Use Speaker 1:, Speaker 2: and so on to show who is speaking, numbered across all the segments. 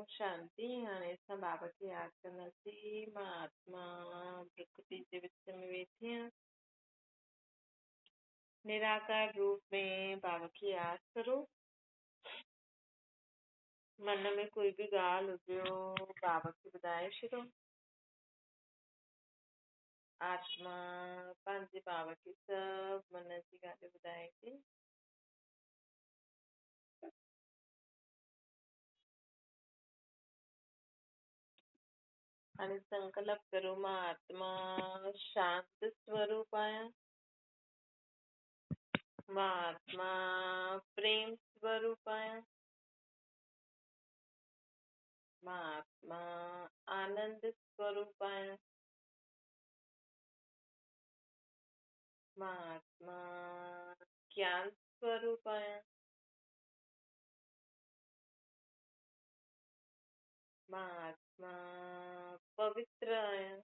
Speaker 1: शांती हाणे असां बाबा खे यादि कंदासीं। मां आत्मा प्रकृति जे विच में वेठी आहियां। निराकार रूप में बाबा खे यादि करो। मन में कोई बि ॻाल्हि हुजेव बाबा खे ॿुधाए छॾो। आत्मा पंहिंजे बाबा खे सभु मन जी ॻाल्हियूं ॿुधाए थी। हाणे संकल्प करो मां आत्मा शांत स्वरूप आहियां। मां आत्मा प्रेम स्वरूप आहियां। मां आत्मा आनंद स्वरूप आहियां। मां आत्मा ज्ञान स्वरूप आहियां। मां आत्मा पवित्र आहियां।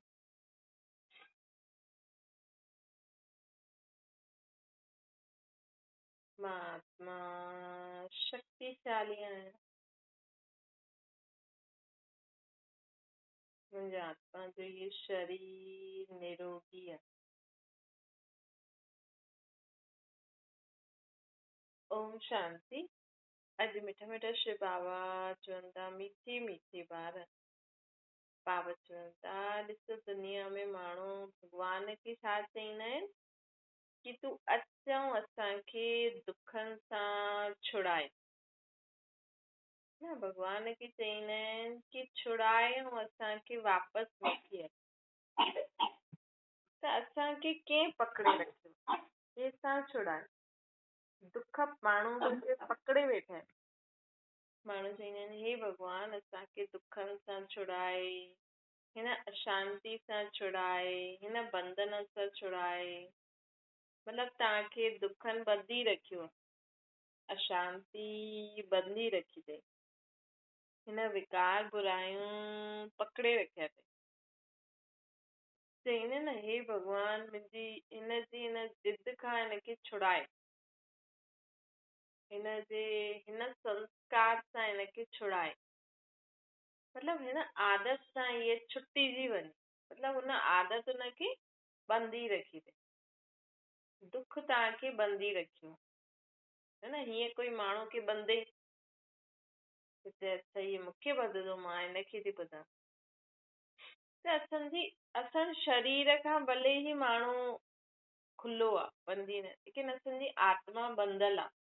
Speaker 1: मां आत्मा शक्तिशाली आहियां। मुंहिंजे आत्मा जो ये शरीर निरोगी आहे। ओम शांति। अॼु मिठा मिठा शिव बाबा चवनि था मीठी मीठी ॿार। बाबा चवनि था ॾिसो दुनिया में माण्हू भॻवान खे छा चईंदा आहिनि कि तूं अचूं असांखे दुखनि सां छुड़ाए। न भॻवान खे चईंदा आहिनि कि छुड़ायूं असांखे वापसि वठी अच। त असांखे कंहिं पकड़े रखियो कंहिंसां छुड़ाए। दुख माण्हू खे पकड़े वेठा आहिनि। माण्हू चईंदा आहिनि हे भॻवान असांखे दुखनि सां छुड़ाए, हिन अशांति सां छुड़ाए, हिन बंधन सां छुड़ाए। मतिलबु तव्हांखे दुखनि ॿधी रखियो आहे, अशांति ॿधी रखी अथई, हिन विकार बुरायूं पकड़े रखिया अथई। चईंदा न हे भॻवान मुंहिंजी हिन जिद खां हिनखे छुड़ाए, हिन संस्कार सां हिनखे छुड़ाए। मतिलबु हिन आदत सां इहे छुटिजी वञे। मतिलबु हुन आदत हुनखे ॿंधी रखी अथई। दुख तव्हांखे ॿंधी रखियो है न। हीअं कोई माण्हू खे ॿंधे त अच्छा इहे मूंखे ॿधंदो, मां हिनखे थी ॿधां। त असांजे शरीर खां भले ई माण्हू खुलो आहे ॿंधी न, लेकिन असांजी आत्मा ॿंधल आहे।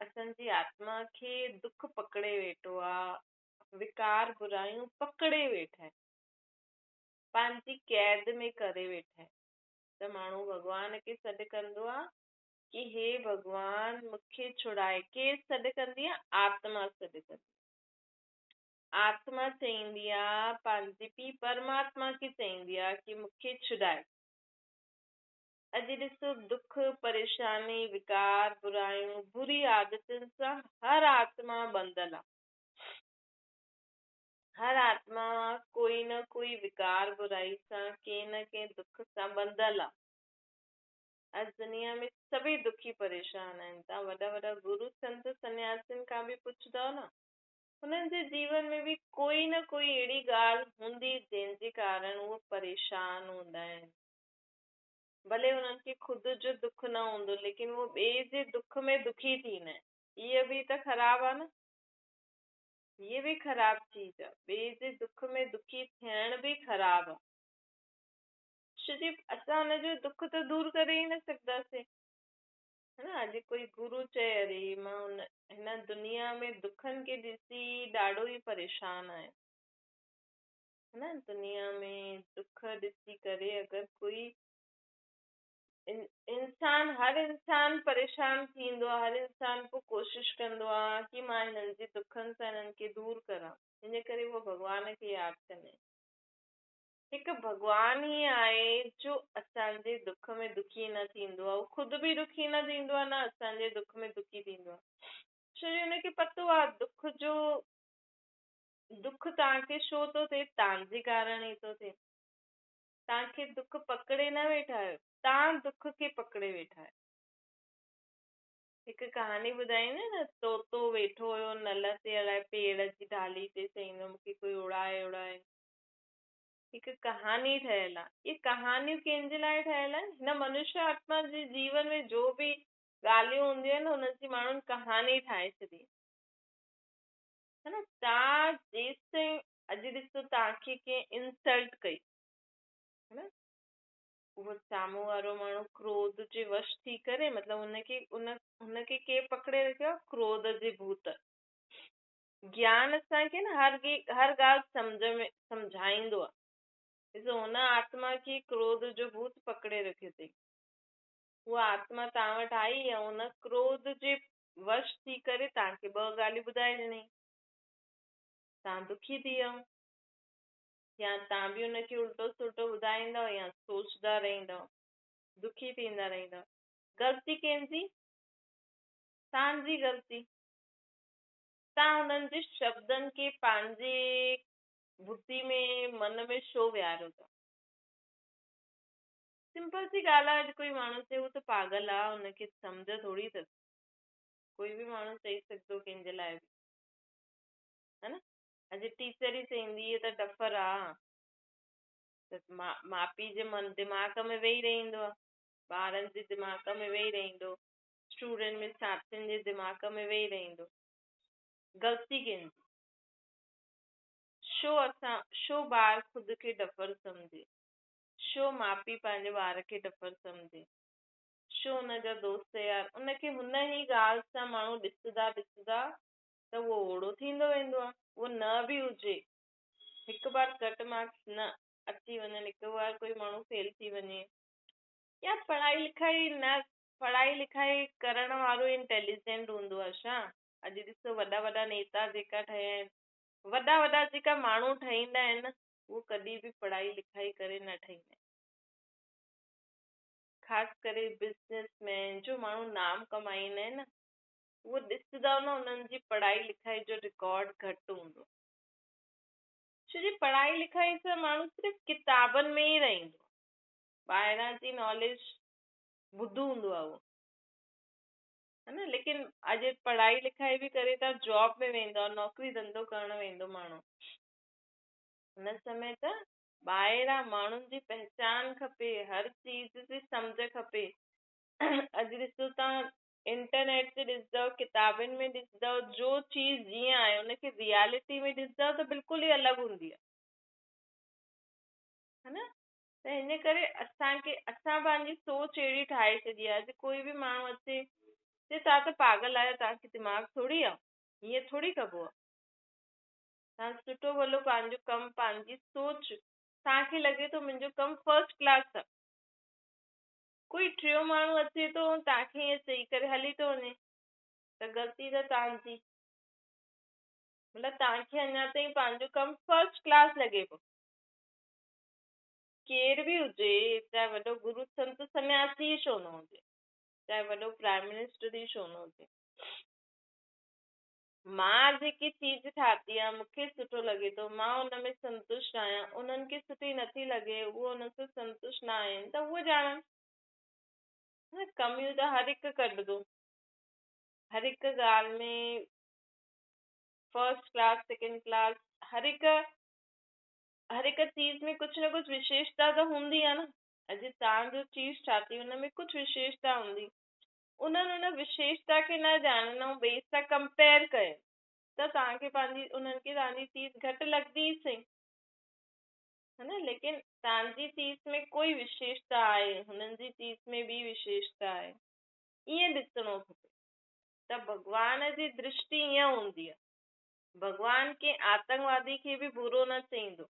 Speaker 1: असांजी आत्मा खे दुख पकड़े वेठो आहे, विकार बुरायूं पकड़े वेठा आहिनि, पंहिंजी कैद में करे वेठा आहिनि। त माण्हू भॻवान खे सॾु कंदो आहे कि हे भॻवान मूंखे छुड़ाए। केरु सॾु कंदी आहे? आत्मा सॾु कंदी। आत्मा चईंदी आहे पंहिंजे पीउ परमात्मा खे चईंदी आहे कि मूंखे छुड़ाए। अॼु ॾिसो दुख परेशानी विकार बुरायूं बुरी आदतुनि सां हर आत्मा ॿंधल आहे। हर आत्मा कोई न कोई विकार बुराई सां कंहिं न कंहिं दुख सां ॿंधल आहे। अॼु दुनिया में सभई दुखी परेशान आहिनि। तव्हां वॾा वॾा गुरु संत सन्यासियुनि खां बि पुछंदव न, हुननि जे जीवन में बि कोई न कोई अहिड़ी ॻाल्हि हूंदी जंहिंजे कारण उहे परेशान हूंदा आहिनि। भले हुननि खे ख़ुदि जो दुख न हूंदो, लेकिन उहो ॿिए जे दुख में दुखी थींदा आहिनि। इहा बि त ख़राबु आहे न। इहे बि ख़राब चीज आहे। ॿिए जे दुख में दुखी थियण बि ख़राबु आहे। छोजी असां हुनजो दुख त दूर करे ई न सघंदासीं, है न। अॼु कोई गुरु चए अरे मां हिन दुनिया में दुखनि खे ॾिसी ॾाढो ई परेशान आहियां, है न। दुनिया में दुख ॾिसी करे अगरि कोई हर इंसान परेशान थींदो आहे। हर इंसान पोइ कोशिश कंदो आहे कि मां हिननि जे दुखनि सां हिननि खे दूर करां। इन करे उहो भॻवान खे यादि कंदा आहिनि। हिकु भॻवान ई आहे जो असांजे दुख में दुखी न थींदो आहे। उहो ख़ुदि बि दुखी न थींदो आहे, न असांजे दुख में दुखी थींदो आहे। छो जो हुनखे पतो आहे दुख तव्हांखे छो थो थिए, तव्हांजे कारण ई थो थिए। तव्हांखे दुख पकड़े न वेठा आहियो, तव्हां दुख खे पकड़े वेठा आहियो। हिकु कहानी ॿुधाईंदे न, तोतो वेठो हुयो नल ते, अलाए पेड़ जी डाली ते, चईंदो मूंखे कोई उड़ाए उड़ाए। हिकु कहानी ठहियल आहे। ये कहानियूं कंहिंजे लाइ ठहियल आहिनि? हिन मनुष्य आत्मा जे जीवन में जो बि ॻाल्हियूं हूंदियूं आहिनि हुनजी माण्हुनि कहानी ठाहे छॾी है न। तव्हां जेसि ताईं अॼु ॾिसो तव्हांखे कंहिं इंसल्ट कई है न, उहो साम्हूं वारो माण्हू क्रोध जे वश थी करे, मतिलबु हुनखे केरु पकड़े रखियो आहे? क्रोध जे भूत। ज्ञान असांखे न हर ॻाल्हि सम्झाईंदो आहे। ॾिसो हुन आत्मा खे क्रोध जो भूत पकड़े रखियो अथई, उहा आत्मा तव्हां वटि आई ऐं हुन क्रोध जे वश थी करे तव्हांखे ॿ ॻाल्हियूं ॿुधाए ॾिनई, तव्हां दुखी थी वियो, या तव्हां बि हुनखे उल्टो सुल्टो ॿुधाईंदव या सोचदा रहंदव, दुखी थींदा रहंदव। ग़लती कंहिंजी? तव्हांजी ग़लती। तव्हां हुननि जे शब्दनि खे पंहिंजे बुद्धि में मन में छो विहारियो था? सिंपल सी ॻाल्हि आहे, अॼु कोई माण्हू चए हू त पागल आहे, हुनखे सम्झ थोरी अथसि। कोई बि माण्हू चई सघंदो कंहिंजे लाइ बि, है न। अॼु टीचर ई चईंदी इहे त डफर आहे, त माउ पीउ जे दिमाग़ में वेही रहंदो आहे, ॿारनि जे दिमाग़ में वेही रहंदो, स्टूडेंट में साथियुनि जे दिमाग़ में वेही रहंदो। ग़लती कंहिंजी? छो ॿार ख़ुदि खे डफर सम्झे? छो माउ पीउ पंहिंजे ॿार खे डफर सम्झे? छो हुनजा दोस्त यार उनखे हुन ई ॻाल्हि सां माण्हू ॾिसंदा त उहो ओड़ो थींदो वेंदो आहे। उहो न बि हुजे, हिकु बार घटि मार्क्स न अची वञनि, हिकु बार कोई माण्हू फेल थी वञे, या पढ़ाई लिखाई करण वारो इंटेलिजेंट हूंदो आहे छा? अॼु ॾिसो वॾा वॾा नेता जेका ठहिया आहिनि, वॾा वॾा जेका माण्हू ठहींदा आहिनि न, उहो कॾहिं बि पढ़ाई लिखाई करे न ठहींदा आहिनि। ख़ासि करे बिज़नेसमैन जो माण्हू नाम कमाईंदा आहिनि न, उहो ॾिसंदव न हुननि जी पढ़ाई लिखाई जो रिकॉर्ड घटि हूंदो। छो जी पढ़ाई लिखाई सां माण्हू सिर्फ़ु किताबनि में ई रहंदो, ॿाहिरां जी नॉलेज ॿुधो हूंदो आहे उहो, है न। लेकिन अॼु पढ़ाई लिखाई बि करे था, जॉब में वेंदो, नौकिरी धंधो करणु वेंदो माण्हू, हुन समय त ॿाहिरां माण्हुनि जी पहचान खपे, हर चीज जी सम्झ खपे। अॼु ॾिसो तव्हां इंटरनेट ते ॾिसंदव, किताबनि में ॾिसंदव, जो चीज जीअं आहे उनखे रियलिटी में ॾिसंदव त बिल्कुलु ई अलॻि हूंदी आहे, है न। त हिन करे असां पंहिंजी सोच अहिड़ी ठाहे छॾी आहे, अॼु कोई बि माण्हू अचे चए तव्हां त पागल आहियो, तव्हांखे दिमाग़ थोरी आहे, हीअं थोरी कबो आहे। तव्हां सुठो भलो पंहिंजो कमु, पंहिंजी सोच, तव्हांखे लॻे थो मुंहिंजो कमु फर्स्ट क्लास आहे, कोई टियों माण्हू अचे थो तव्हांखे ईअं चई करे हली थो वञे, त ग़लती त तव्हांजी। मतिलबु तव्हांखे अञा ताईं पंहिंजो कमु फर्स्ट क्लास लॻे पियो, केर बि हुजे, चाहे वॾो गुरु संत सन्यासी छो न हुजे, चाहे वॾो प्राइम मिनिस्टर ई छो न हुजे। मां जेकी चीज ठाती आहे मूंखे सुठो लॻे थो, मां हुन में संतुष्ट आहियां, उन्हनि खे सुठी नथी लॻे, उहो हुन सां संतुष्ट न आहिनि, त उहो ॼाणनि। कमियूं त हर हिकु कढंदो, हर हिकु ॻाल्हि में फर्स्ट क्लास सेकेंड क्लास, हर हिकु चीज में कुझु न कुझु विशेषता त हूंदी आहे न। अॼु तव्हां जो चीज ठाती हुन में कुझु विशेषता हूंदी, उन्हनि हुन विशेषता खे न ॼाणनि ऐं ॿिए सां कंपेयर कयो त तव्हांखे उन्हनि खे तव्हांजी चीज घटि लॻंदी ई सही, है न। लेकिन तव्हांजी चीज में कोई विशेषता आहे, हुननि जी चीज में बि विशेषता आहे, ईअं ॾिसणो खपे। त भॻवान जी दृष्टि ईअं हूंदी आहे, भॻवान के आतंकवादी खे बि बुरो न चईंदो,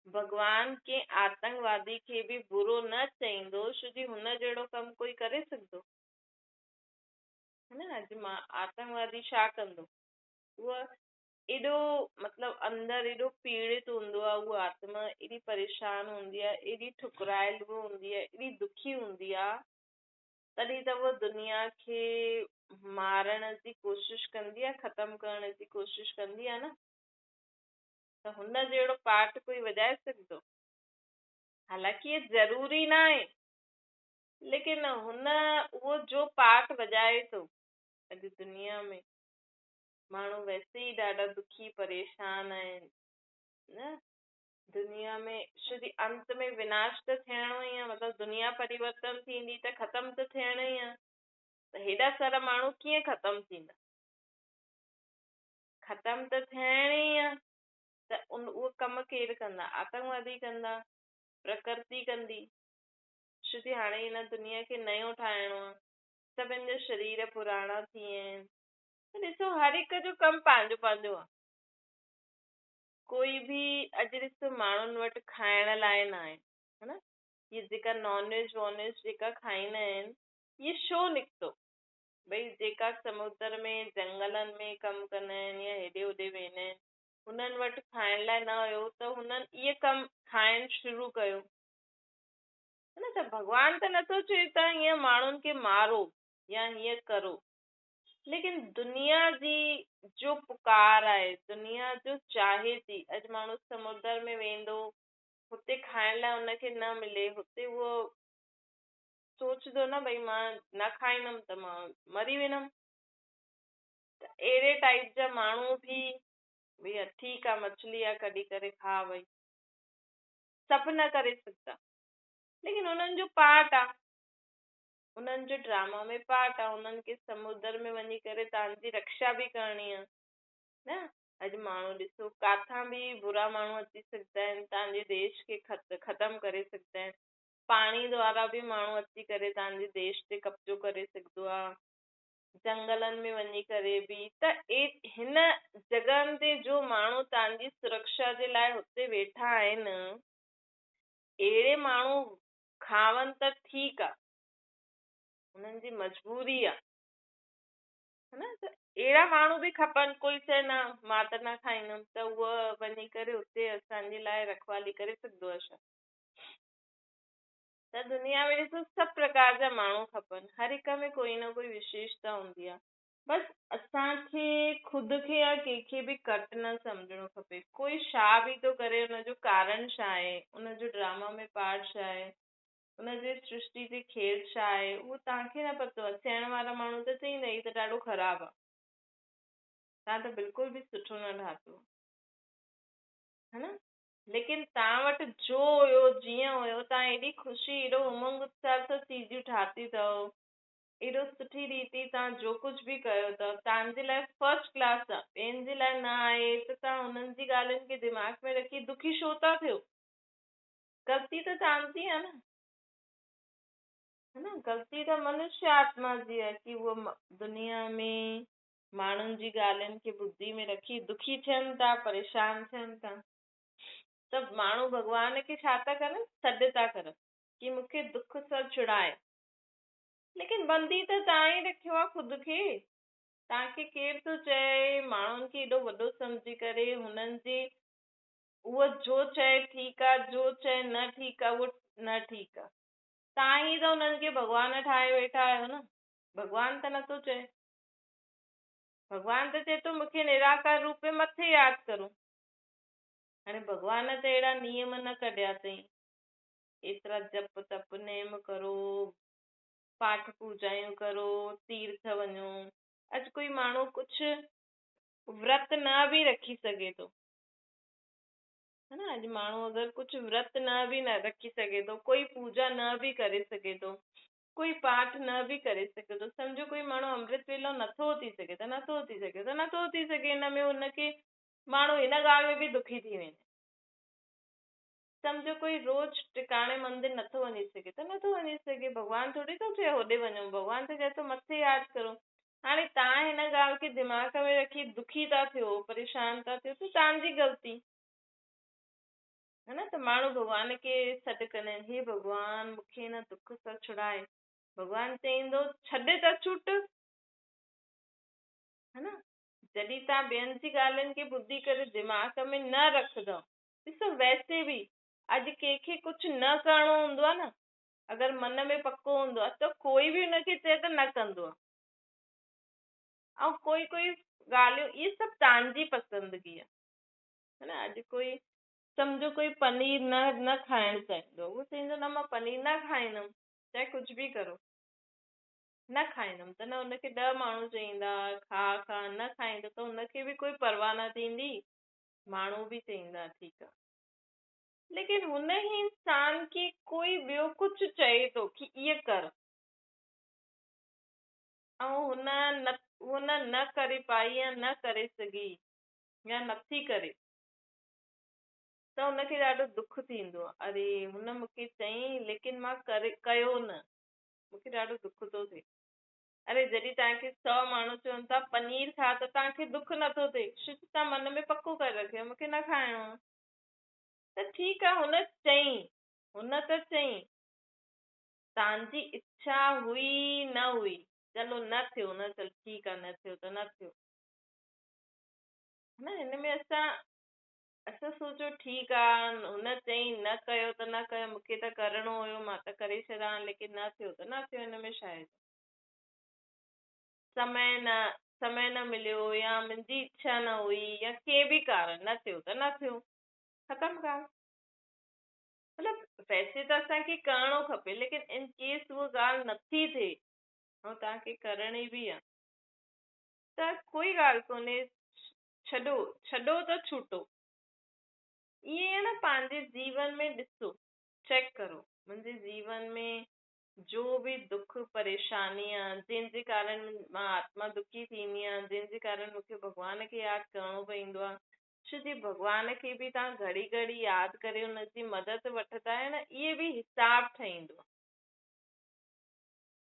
Speaker 1: भॻवान के आतंकवादी खे बि बुरो न चईंदो, छो जी हुन जहिड़ो कमु कोई करे सघंदो, है न। अॼु मां आतंकवादी छा कंदो? उहा एॾो मतिलबु अंदरि एॾो पीड़ित हूंदो आहे, उहा आत्मा एॾी परेशान हूंदी आहे, एॾी ठुकरायल बि हूंदी आहे, एॾी दुखी हूंदी आहे, तॾहिं त उहा दुनिया खे मारण जी कोशिश कंदी आहे, ख़तमु करण जी कोशिश कंदी आहे न। त हुन जहिड़ो पार्ट कोई वॼाए सघंदो? हालांकि इहे ज़रूरी न आहे, लेकिन हुन उहो जो पार्ट वॼाए थो अॼु दुनिया में, माण्हू वैसे ई ॾाढा दुखी परेशान आहिनि न। दुनिया में शुद्ध अंत में विनाश त थियणो ई आहे, मतिलबु दुनिया परिवर्तन थींदी त ख़तम त थियण ई आहे। त हेॾा सारा माण्हू कीअं ख़तम थींदा? ख़तम त थियण ई आहे। त उहो कम केरु कंदा? आतंकवादी कंदा, प्रकृति कंदी। शुद्ध हाणे हिन दुनिया खे नयो ठाहिणो आहे, सभिनि जा शरीर पुराणा थी विया आहिनि। त ॾिसो हर हिक जो कमु पंहिंजो पंहिंजो आहे। कोई बि अॼु ॾिसो माण्हुनि वटि खाइण लाइ न आहे, है न? ये जेका नॉन वेज वॉन वेज जेका खाईंदा आहिनि, ये छो निकितो? भई जेका समुद्र में जंगलनि में कमु कंदा आहिनि या हेॾे होॾे वेंदा आहिनि, हुननि वटि खाइण लाइ न हुयो त हुननि इहे कमु खाइण शुरू कयो, है न? त भॻवान त नथो चए त हीअं माण्हुनि खे मारो या हीअं करो, लेकिन दुनिया जी जो पुकार आहे, दुनिया जो चाहे थी, अॼु माण्हू समुद्र में वेंदो, हुते खाइण लाइ हुनखे न मिले, हुते उहो सोचंदो न भई मां न खाईंदमि त मां मरी वेंदमि। त अहिड़े टाइप जा माण्हू बि भैया ठीकु आहे, मछली आहे कढी करे खा, भई सभु न करे सघंदा, लेकिन उन्हनि जो पार्ट आहे, उन्हनि जो ड्रामा में पार्ट आहे। उन्हनि खे समुद्र में वञी करे तव्हांजी रक्षा बि करणी आहे न। अॼु माण्हू ॾिसो काथां बि बुरा माण्हू अची सघंदा आहिनि, तव्हांजे देश खे ख़तमु करे सघंदा आहिनि। पाणी द्वारा बि माण्हू अची करे तव्हांजे देश ते कब्जो करे सघंदो आहे, जंगलनि में वञी करे बि। त हिन जॻहनि ते जो माण्हू तव्हांजी सुरक्षा जे लाइ हुते वेठा आहिनि, अहिड़े माण्हू खावनि त ठीकु आहे, उन्हनि जी मजबूरी आहे, है न? त अहिड़ा माण्हू बि खपनि। कोई चए न मां त न खाईंदमि, त उहा वञी करे हुते असांजे लाइ रखवाली करे सघंदो आहे छा? त दुनिया में ॾिसो सभु प्रकार जा माण्हू खपनि, हर हिक में कोई न कोई विशेषता हूंदी आहे। बसि असांखे ख़ुदि खे या कंहिंखे बि घटि न सम्झणो खपे। कोई छा बि थो करे, हुनजो कारण छा आहे, उनजो ड्रामा में पार्ट छा आहे, उनजे सृष्टि ते खेल छा आहे, उहो तव्हांखे न पतो आहे। चइण वारा माण्हू त चईंदा ही त ॾाढो ख़राबु आहे, तव्हां त बिल्कुलु बि सुठो न ठातो, है न? लेकिन तव्हां वटि जो हुयो, जीअं हुयो, तव्हां एॾी ख़ुशी, एॾो उमंग उत्साह सां चीजूं ठाती अथव, एॾो सुठी रीति तव्हां जो कुझु बि कयो अथव, तव्हांजे लाइ फर्स्ट क्लास आहे, ॿियनि जे लाइ न आहे, त तव्हां हुननि जी ॻाल्हियुनि खे दिमाग़ में रखी दुखी छो था थियो? ग़लती त तव्हांजी आहे न, है न? ग़लती त मनुष्य आत्मा जी आहे कि उहो दुनिया में माण्हुनि जी ॻाल्हियुनि खे ॿुधी में रखी दुखी थियनि था, परेशान थियनि था। त माण्हू भॻवान खे छा था करनि? सॾु था करनि कि मूंखे दुख सां छुड़ाए, लेकिन बंदी त तव्हां ई रखियो आहे ख़ुदि खे। तव्हांखे केरु थो चए माण्हुनि खे एॾो वॾो सम्झी करे हुननि जी उहो जो चए ठीकु आहे, जो चए न ठीकु आहे, उहो न ठीकु आहे। तव्हां ई त हुननि खे भॻवान ठाहे वेठा आहियो न। भॻवान त नथो चए, भॻवान त चए थो मूंखे निराकार रूप में मथे यादि करो। हाणे भॻवान त अहिड़ा नियम न कढिया अथई, एतिरा जप तप नेम करो, पाठ पूजायूं करो, तीर्थ वञो। अॼु कोई माण्हू कुझु व्रत न बि रखी सघे थो, है न? अॼु माण्हू अगरि कुझु व्रत न रखी सघे थो, कोई पूजा न बि करे सघे थो, कोई पाठ न बि करे सघे थो, सम्झो कोई माण्हू अमृत वेलो नथो थी सघे त नथो थी सघे त नथो थी सघे। हिन में हुनखे माण्हू हिन ॻाल्हि में बि दुखी थी वेंदो। सम्झो कोई रोज टिकाणे मंदिर नथो वञी सघे त नथो वञी सघे, भॻवान थोड़ी थो चए होॾे वञो, भॻवान त चए थो मथे यादि करो। हाणे तव्हां हिन ॻाल्हि खे दिमाग़ में रखी दुखी था थियो, परेशान था थियो, त तव्हांजी ग़लती, है न? त माण्हू भॻवान खे सॾु कंदा आहिनि, हे भॻवान मूंखे हिन दुख सां छुड़ाए। भॻवान चईंदो छॾ त छुट, है न? जॾहिं तव्हां ॿियनि जी ॻाल्हियुनि खे ॿुधी करे दिमाग़ में न रखंदव। ॾिसो वैसे बि अॼु कंहिंखे कुझु न करणो हूंदो आहे न, अगरि मन में पको हूंदो आहे त कोई बि हुनखे चए त न कंदो आहे। ऐं कोई कोई ॻाल्हियूं इहे सभु तव्हांजी पसंदगी आहे, है न? अॼु कोई सम्झो कोई पनीर न खाइणु चाहींदो, उहो चईंदो न मां पनीर न खाईंदुमि, चाहे कुझु बि करो, न खाईंदमि त न हुनखे 10 माण्हू चईंदा खा खा, न खाईंदो त हुनखे बि कोई परवाह न थींदी, माण्हू बि चईंदा ठीकु आहे। लेकिन हुन ई इंसान खे कोई ॿियो कुझु चए थो कि इहे कर, ऐं हुन न करे पाई या न करे सघी या नथी करे, त हुनखे ॾाढो दुख थींदो आहे, अरे हुन मूंखे चईं लेकिन मां कयो न, मूंखे ॾाढो दुख थो थिए। अरे जॾहिं तव्हांखे 100 माण्हू चवनि था पनीर खा त तव्हांखे दुख नथो थिए, छो त तव्हां मन में पको करे रखियो मूंखे न खाइणो आहे, त ठीकु आहे हुन त चईं, तव्हांजी इच्छा हुई न हुई, चलो न थियो न, चल ठीकु आहे, न थियो त न थियो न। हिन में असां सोचो ठीकु आहे, हुन चईं न कयो त न कयो, मूंखे त करिणो हुयो मां त करे छॾां, लेकिन न थियो त न थियो, हिन में छा आहे? समय न मिलियो या मुंहिंजी इच्छा न हुई या के बि कारण, न थियो त न थियो, ख़तम ॻाल्हि। मतिलबु वैसे त असांखे करिणो खपे, लेकिन इन केस उहा ॻाल्हि नथी थिए ऐं तव्हांखे करणी बि आहे त कोई ॻाल्हि कोन्हे, छॾो त छूटो। इहे न पंहिंजे जीवन में ॾिसो, चेक करो, मुंहिंजे जीवन में जो बि दुख परेशानी आहे, जंहिंजे कारण मां आत्मा दुखी थींदी आहियां, जंहिंजे कारण मूंखे भॻवान खे यादि करिणो पवंदो आहे, छो जी भॻवान खे बि तव्हां घड़ी घड़ी यादि करे हुनजी मदद वठंदा आहियो न, इहे बि हिसाब ठहींदो आहे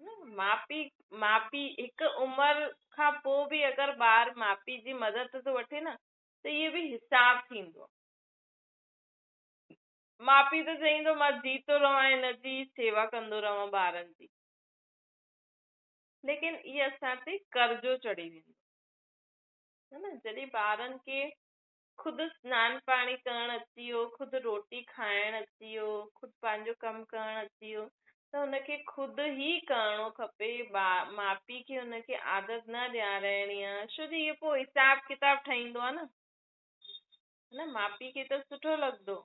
Speaker 1: न। माउ पीउ हिकु उमिरि खां पोइ बि अगरि ॿार माउ पीउ जी मदद थो वठे न, त इहे बि हिसाब थींदो आहे। माउ पीउ त चईंदो मां जीतो रहां, हिन जी सेवा कंदो रहां ॿारनि जी, लेकिन इहे असां ते कर्ज़ो चढ़ी वेंदो है न। जॾहिं ॿारनि खे ख़ुदि सनानु पाणी करणु अची वियो, ख़ुदि रोटी खाइणु अची वियो, ख़ुदि पंहिंजो कमु करणु अची वियो, त हुनखे ख़ुदि ई करिणो खपे, माउ पीउ खे हुनखे आदत न ॾियाराइणी आहे, छो जो इहो पोइ हिसाब किताब ठहींदो आहे न। माउ पीउ खे त सुठो लॻंदो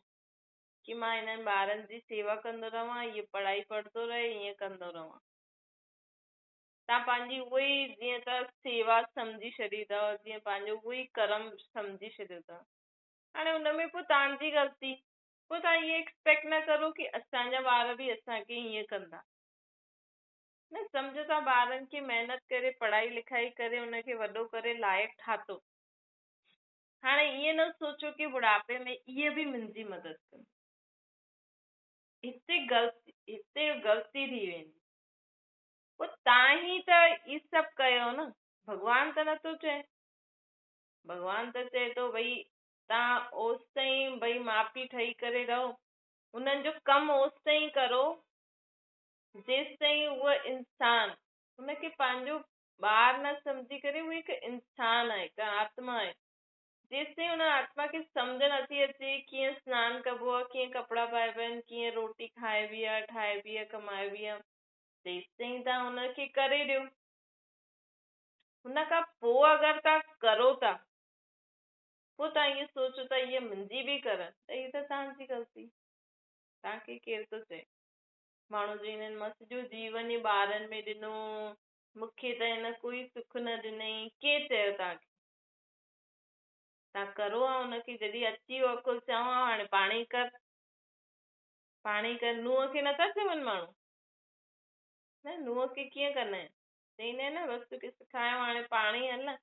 Speaker 1: कि मां हिननि ॿारनि जी सेवा कंदो रहां, इहे पढ़ाई पढ़ंदो रहे, ईअं कंदो रहां। तव्हां पंहिंजी उहो ई जीअं त सेवा सम्झी छॾी अथव, जीअं पंहिंजो उहो ई कर्म सम्झी छॾियो अथव, हाणे हुन में पोइ तव्हांजी ग़लती, पोइ तव्हां इहे एक्सपेक्ट न करो कि असांजा ॿार बि असांखे हीअं कंदा न। सम्झो तव्हां ॿारनि खे महिनत करे पढ़ाई लिखाई करे हुनखे वॾो करे लाइक़ु ठातो, हाणे ईअं न सोचो कि बुढ़ापे में इहे बि मुंहिंजी मदद कनि, हिते ग़लती थी वेंदी। पोइ तव्हां ई त ई सभु कयो न, भॻवान त नथो चए। भॻवान त चए थो भई तव्हां ओसि ताईं भई माउ पीउ ठही करे रहो, उन्हनि जो कमु ओसि ताईं करो जेसि ताईं उहो इंसान हुनखे पंहिंजो ॿार न सम्झी करे, उहो हिकु इंसान आहे, हिकु आत्मा आहे, जेसि ताईं हुन आत्मा खे सम्झ नथी अचे कीअं सनानु कबो आहे, कीअं कपिड़ा पाइबा आहिनि, कीअं रोटी खाइबी आहे, ठाहिबी आहे, कमाइबी आहे, तेसि ताईं तव्हां हुनखे करे ॾियो। हुन खां पोइ अगरि तव्हां करो था, पोइ तव्हां इहो सोचो था इहे मुंहिंजी बि करनि, त इहा त तव्हांजी ग़लती, तव्हांखे केरु थो चए। माण्हू चवंदा आहिनि मां सॼो जीवन ई ॿारनि में ॾिनो, मूंखे त हिन कोई सुख न ॾिनई, केरु चयो तव्हांखे? तव्हां करो आहे हुनखे, जॾहिं अची वियो अकुलु चओ हाणे पाणे ई कर, नुंहं खे नथा चवनि माण्हू, न नुंहं खे कीअं कंदा आहिनि, चवंदा आहिनि न बसि तोखे सिखायो हाणे पाणे ई हल न।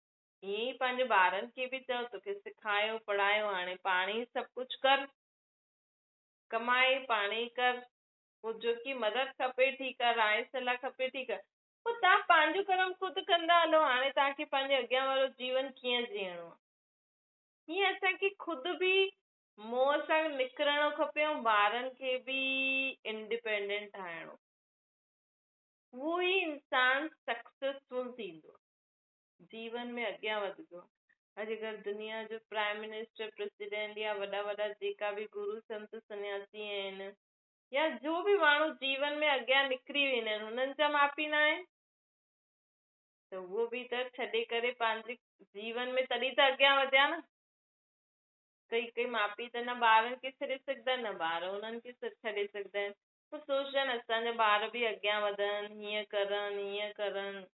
Speaker 1: ईअं ई पंहिंजे ॿारनि खे बि चओ तोखे सिखायो पढ़ायो, हाणे पाणे ई सभु कुझु कर, कमाए पाणे ई कर, पोइ जोकी मदद खपे ठीकु आहे, राय सलाह खपे ठीकु आहे, पोइ तव्हां पंहिंजो कर्म ख़ुदि कंदा हलो। हाणे तव्हांखे पंहिंजे अॻियां वारो जीवन कीअं जीअणो आहे, हीअं असांखे ख़ुदि बि मोह सां निकिरणो खपे ऐं ॿारनि खे बि इंडिपेंडेंट ठाहिणो, उहो ई इंसान सक्सेसफुल थींदो, जीवन में अॻियां वधंदो। अॼुकल्ह दुनिया जो प्राइम मिनिस्टर, प्रेसिडेंट या वॾा वॾा जेका बि गुरु संत सन्यासी आहिनि या जो बि माण्हू जीवन में अॻियां निकिरी वेंदा आहिनि, हुननि जा माउ पीउ न आहिनि, त उहो बि त छॾे करे पंहिंजे जीवन में तॾहिं त अॻियां वधिया न। कई माउ पीउ त न ॿारनि खे छॾे सघंदा आहिनि, न ॿार हुननि खे छॾे सघंदा आहिनि, पोइ सोचजनि असांजा ॿार बि अॻियां वधनि, हीअं करनि।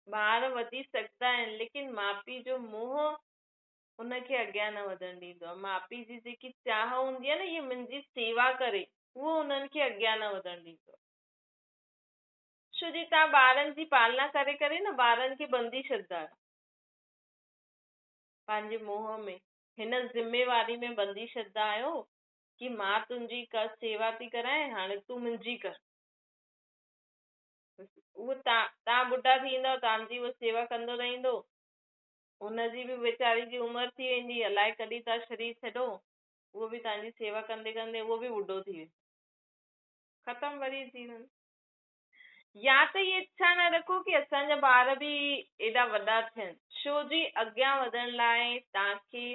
Speaker 1: ॿार वधी सघंदा आहिनि लेकिन माउ पीउ जो मोह उनखे अॻियां न वधण ॾींदो आहे। माउ पीउ जी जेकी चाह हूंदी आहे न, हीअ मुंहिंजी सेवा करे, उहो उन्हनि खे अॻियां न वधण ॾींदो। छो जी तव्हां ॿारनि जी पालना करे करे न ॿारनि खे ॿंधी छॾंदा आहियो पंहिंजे मोह में, हिन ज़िमेवारी में ॿंधी छॾंदा आहियो कि मां तुंहिंजी सेवा थी कराए, हाणे तूं मुंहिंजी कर। उहो तव्हां ॿुढा थी वेंदव, तव्हांजी उहो सेवा कंदो रहंदो, हुनजी बि वीचारी जी उमिरि थी वेंदी, अलाए कॾहिं तव्हां शरीर छॾो, उहो बि तव्हांजी सेवा कंदे कंदे उहो बि ॿुढो थी वेंदो, ख़तम वरी जीवन। या त ये इच्छा न रखो कि असांजा ॿार बि एॾा वॾा थियनि, छो जी अॻियां वधण लाइ तव्हांखे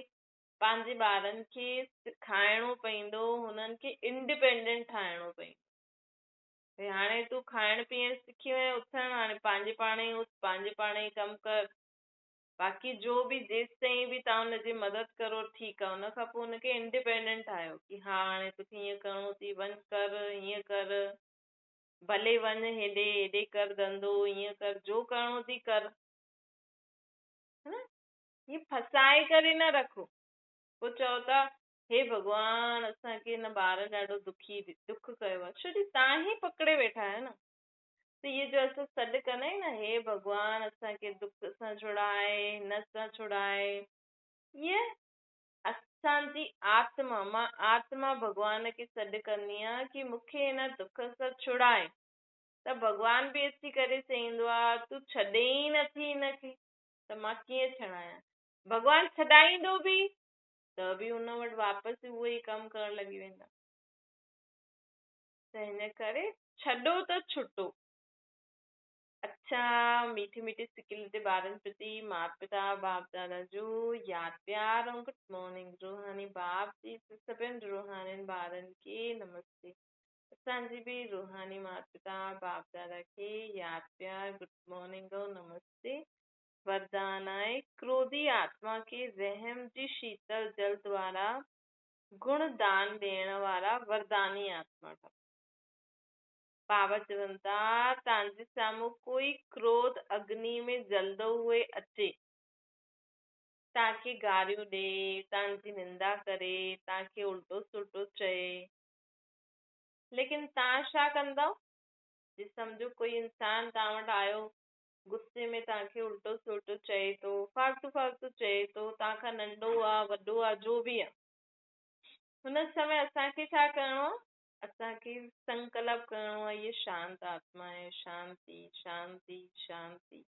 Speaker 1: पंहिंजे ॿारनि खे सिखाइणो पवंदो, हुननि खे इंडिपेंडेंट ठाहिणो पवंदो। भई हाणे तूं खाइण पीअण सिखी वएं, उथण, हाणे पंहिंजे पाण ई उथ, पंहिंजे पाण ई कमु कर, बाक़ी जो बि जेसि ताईं बि तव्हां हुनजी मदद करो ठीकु आहे, हुन खां पोइ हुनखे इंडिपेंडेंट ठाहियो कि हा हाणे तोखे हीअं करिणो अथई, वञ कर, हीअं कर, भले वञ हेॾे कर धंधो, हीअं कर, जो करिणो अथई कर, हीअं फसाए करे न रखो। पोइ चओ था हे भॻवान असांखे हिन ॿार ॾाढो दुख कयो आहे, छो जो तव्हां ई पकड़े वेठा आहियो न। त इहे जो असां सॾु कंदा आहियूं न, हे भॻवान असांखे दुख सां छुड़ाए, हिन सां छुड़ाए, इहे असांजी आत्मा, मां आत्मा भॻवान खे सॾु कंदी आहियां कि मूंखे हिन दुख सां छुड़ाए। त भॻवान बि अची करे चईंदो आहे तूं छॾे ई नथी हिनखे, त मां कीअं छॾायां। भॻवान छॾाईंदो बि त बि हुन वटि वापसि उहो ई कमु करणु लॻी वेंदा। त हिन करे छॾो त छुटो। अच्छा, मीठी मीठी सिकिल ते ॿारनि प्रति माता पिता बाप दादा जो यादि प्यार ऐं गुड मॉर्निंग। रूहानी बाप जी सभिनि रूहानी ॿारनि खे नमस्ते। असांजी बि रूहानी माता पिता बाप दादा खे यादि प्यार गुड मॉर्निंग ऐं नमस्ते। वरदान आहे क्रोधी आत्मा खे रहम जी शीतल जल द्वारा गुण दान ॾियण वारा वरदानी आत्मा ठा। बाबा चवनि था तव्हांजे साम्हूं कोई क्रोध अग्नि में जलंदो हुए अचे, तव्हांखे गारियूं ॾे, तव्हांजी निंदा करे, तव्हांखे उल्टो सुल्टो चए, लेकिन तव्हां छा कंदव? जे सम्झो कोई इंसान तव्हां वटि आयो, गुस्से में तव्हांखे उल्टो सुल्टो चए थो, फालतू फालतू चए थो, तव्हांखां नंढो आहे वॾो आहे जो बि आहे, हुन समय असांखे छा करिणो आहे? असांखे संकल्प करिणो आहे ये शांत आत्मा है, शांति शांति शांति।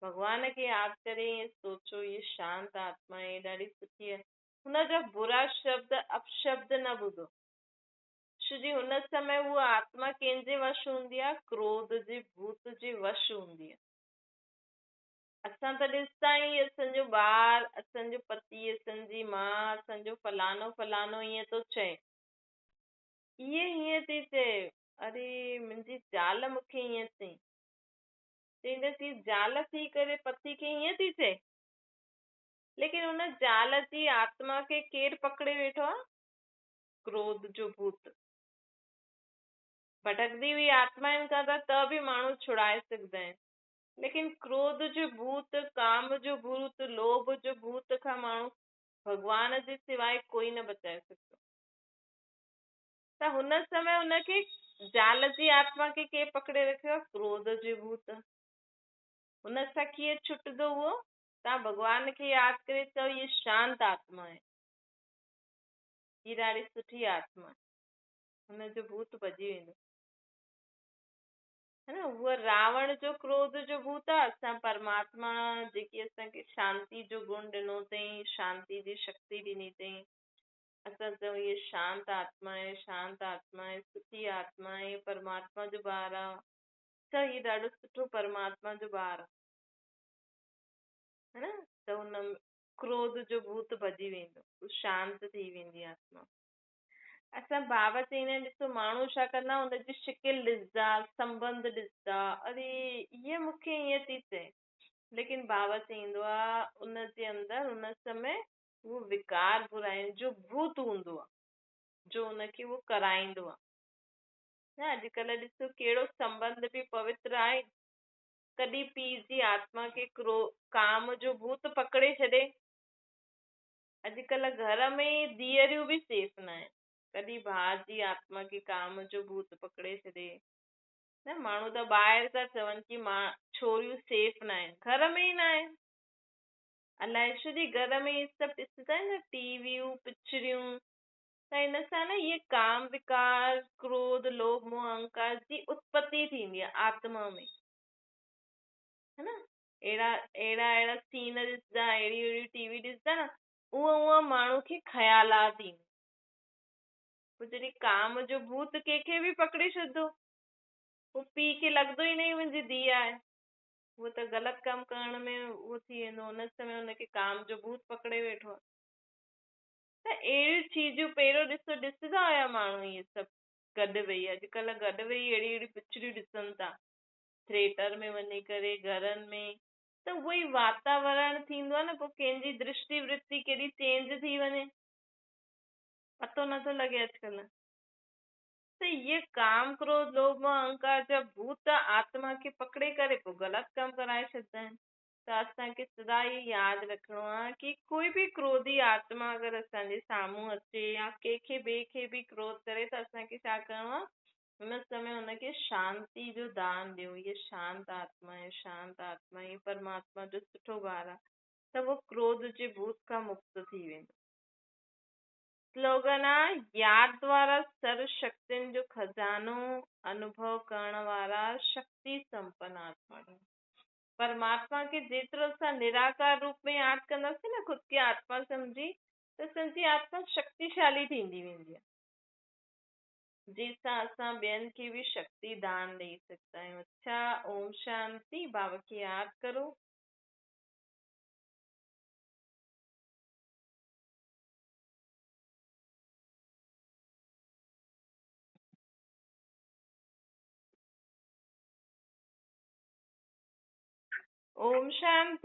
Speaker 1: भॻवान खे यादि करे ईअं सोचो ये शांत आत्मा आहे, ॾाढी सुठी आहे। हुनजा बुरा शब्द अपशब्द न ॿुधो, छो जी हुन समय उहा आत्मा कंहिंजे वश हूंदी आहे? क्रोध जे भूत जे वश हूंदी आहे। असां त ॾिसंदा आहियूं असांजो ॿार, असांजो पति, असांजी माउ, असांजो फलानो फलानो ईअं थो चए, हीअं थी चए, अरे मुंहिंजी ज़ाल मूंखे हीअं चई, चईंदसि ज़ाल थी करे पति खे हीअं थी चए, लेकिन हुन ज़ाल जी आत्मा खे केरु पकड़े वेठो आहे? क्रोध जो भूत। भटकदी हुई आत्माउनि खां त बि माण्हू छुड़ाए सघंदा आहिनि, लेकिन क्रोध जो भूत, काम जो भूत, लोभ जो भूत खां माण्हू भॻवान जे सिवाय कोई न बचाए सघंदो। त हुन समय हुनखे ज़ाल जी आत्मा खे केरु पकड़े रखियो आहे? क्रोध जो भूत। हुन सां कीअं छुटंदो उहो? तव्हां भॻवान खे यादि करे चओ ये शांत आत्मा आहे, ही ॾाढी सुठी आत्मा आहे, हुनजो भूत भॼी वेंदो। है न, उहा रावण जो क्रोध जो भूत आहे। असां परमात्मा जेकी असांखे शांति जो गुण ॾिनो अथई, शांति जी शक्ति ॾिनी अथई, असां चऊं ये शांत आत्मा आहे, शांत आत्मा आहे, सुठी आत्मा आहे, परमात्मा जो ॿार आहे, त ही ॾाढो सुठो परमात्मा जो ॿार आहे, है न। त हुन क्रोध जो भूत भॼी वेंदो, शांत थी वेंदी आत्मा। असां बाबा चईंदा आहिनि ॾिसो माण्हू छा कंदा, हुनजी शिकिल ॾिसंदा, संबंध ॾिसंदा, अरे हीअ मूंखे हीअं थी चए, लेकिन बाबा चईंदो आहे उनजे अंदरि हुन समय उहो विकार बुराइनि जो भूत हूंदो आहे जो हुनखे उहो कराईंदो आहे। न अॼुकल्ह ॾिसो कहिड़ो संबंध बि पवित्र आहे, कॾहिं पीउ जी आत्मा खे काम जो भूत पकड़े छॾे। अॼुकल्ह घर में धीअरियूं बि सेफ न आहिनि, कॾहिं भाउ जी आत्मा खे काम जो भूत पकड़े छॾे। न माण्हू त ॿाहिरि था चवनि कि मां छोरियूं सेफ न आहिनि, घर में ई न आहिनि। अलाए छो जी घर में इहे सभु ॾिसंदा आहिनि न, टीवियूं पिक्चरियूं, त हिन सां न इहे काम विकार क्रोध लोभ मोह अहंकार जी उत्पत्ति थींदी आहे आत्मा में, है न। अहिड़ा सीन ॾिसंदा, अहिड़ी टीवी ॾिसंदा न, उहा माण्हू खे ख़्यालात ईंदा। पोइ जॾहिं काम जो भूत कंहिंखे बि पकड़े छॾंदो, पोइ पीउ खे लॻंदो ई न मुंहिंजी धीउ आहे, उहो त ग़लति कमु करण में उहो थी वेंदो, हुन समय हुनखे काम जो भूत पकड़े वेठो आहे। त अहिड़ियूं चीजूं पहिरियों ॾिसंदा हुया माण्हू, इहे सभु गॾु वेही, अॼुकल्ह गॾु वेही अहिड़ी पिक्चरियूं ॾिसनि था थिएटर में वञी करे, घरनि में, त उहो ई वातावरण थींदो आहे न, पोइ कंहिंजी दृष्टि वृत्ति केॾी चेंज थी वञे, पतो नथो लॻे अॼुकल्ह। त इहे काम क्रोध लोभ मोह अहंकार जा भूत आत्मा खे पकड़े करे पोइ ग़लति कमु कराए छॾंदा आहिनि। त असांखे सदा ई यादि रखिणो आहे कि कोई बि क्रोधी आत्मा अगरि असांजे साम्हूं अचे या कंहिंखे ॿिए खे बि क्रोध करे, त असांखे छा करिणो आहे, हुन समय हुनखे शांति जो दान ॾियो। इहे शांत आत्मा आहे, शांत आत्मा, इहे परमात्मा जो सुठो ॿार आहे, त उहो क्रोध जे भूत खां मुक्त थी वेंदो। स्लोगन आहे, यादि द्वारा सर्व शक्तियुनि जो खज़ानो अनुभव करण वारा शक्ति संपन्न आत्मा। परमात्मा खे जेतिरो असां निराकार रूप में यादि कंदासीं न, ख़ुदि खे आत्मा सम्झी, त असांजी आत्मा शक्तिशाली थींदी वेंदी आहे, जंहिंसां असां ॿियनि खे बि शक्ति दान ॾेई सघंदा आहियूं। अच्छा, ओम शांति। बाबा खे यादि करो। ओम शांति।